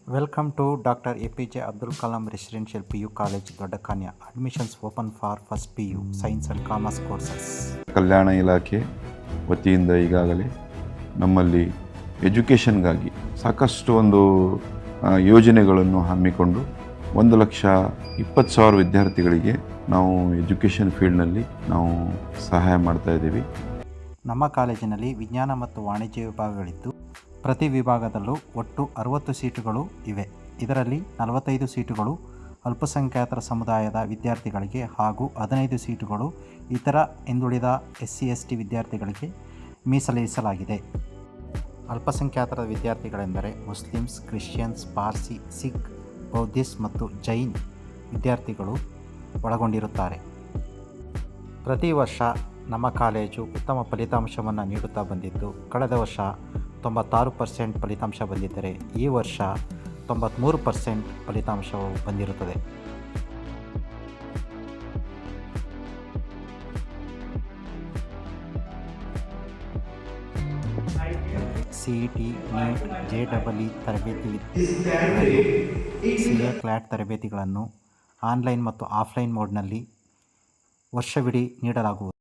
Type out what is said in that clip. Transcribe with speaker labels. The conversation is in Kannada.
Speaker 1: Welcome to Dr. APJ Abdul Kalam Residential PU College, Doddakanya. Admissions open for first PU, Science and Commerce courses.
Speaker 2: ಕಲ್ಯಾಣ ಇಲಾಖೆ ವತಿಯಿಂದ ಈಗಾಗಲೇ ನಮ್ಮಲ್ಲಿ ಎಜುಕೇಷನ್ಗಾಗಿ ಸಾಕಷ್ಟು ಯೋಜನೆಗಳನ್ನು ಹಮ್ಮಿಕೊಂಡು 1,20,000 ವಿದ್ಯಾರ್ಥಿಗಳಿಗೆ ನಾವು ಎಜುಕೇಷನ್ ಫೀಲ್ಡ್ನಲ್ಲಿ ನಾವು ಸಹಾಯ ಮಾಡ್ತಾ ಇದ್ದೀವಿ.
Speaker 1: ನಮ್ಮ ಕಾಲೇಜಿನಲ್ಲಿ ವಿಜ್ಞಾನ ಮತ್ತು ವಾಣಿಜ್ಯ ವಿಭಾಗಗಳಿದ್ದು ಪ್ರತಿ ವಿಭಾಗದಲ್ಲೂ ಒಟ್ಟು 60 ಸೀಟುಗಳು ಇವೆ. ಇದರಲ್ಲಿ 45 ಸೀಟುಗಳು ಅಲ್ಪಸಂಖ್ಯಾತರ ಸಮುದಾಯದ ವಿದ್ಯಾರ್ಥಿಗಳಿಗೆ ಹಾಗೂ 15 ಸೀಟುಗಳು ಇತರ ಹಿಂದುಳಿದ SC/ST ವಿದ್ಯಾರ್ಥಿಗಳಿಗೆ ಮೀಸಲಿರಿಸಲಾಗಿದೆ. ಅಲ್ಪಸಂಖ್ಯಾತರ ವಿದ್ಯಾರ್ಥಿಗಳೆಂದರೆ ಮುಸ್ಲಿಮ್ಸ್, ಕ್ರಿಶ್ಚಿಯನ್ಸ್, ಪಾರ್ಸಿ, ಸಿಖ್, ಬೌದ್ಧಿಸ್ಟ್ ಮತ್ತು ಜೈನ್ ವಿದ್ಯಾರ್ಥಿಗಳು ಒಳಗೊಂಡಿರುತ್ತಾರೆ. ಪ್ರತಿ ವರ್ಷ ನಮ್ಮ ಕಾಲೇಜು ಉತ್ತಮ ಫಲಿತಾಂಶವನ್ನು ನೀಡುತ್ತಾ ಬಂದಿದ್ದು, ಕಳೆದ ವರ್ಷ 96% ಫಲಿತಾಂಶ ಬಂದಿದ್ದರೆ ಈ ವರ್ಷ 93% ಫಲಿತಾಂಶವು ಬಂದಿರುತ್ತದೆ. CET, NEET, JEE ತರಬೇತಿ CA ಕ್ಲಾಟ್ ತರಬೇತಿಗಳನ್ನು ಆನ್ಲೈನ್ ಮತ್ತು ಆಫ್ಲೈನ್ ಮೋಡ್ನಲ್ಲಿ ವರ್ಷವಿಡೀ ನೀಡಲಾಗುವುದು.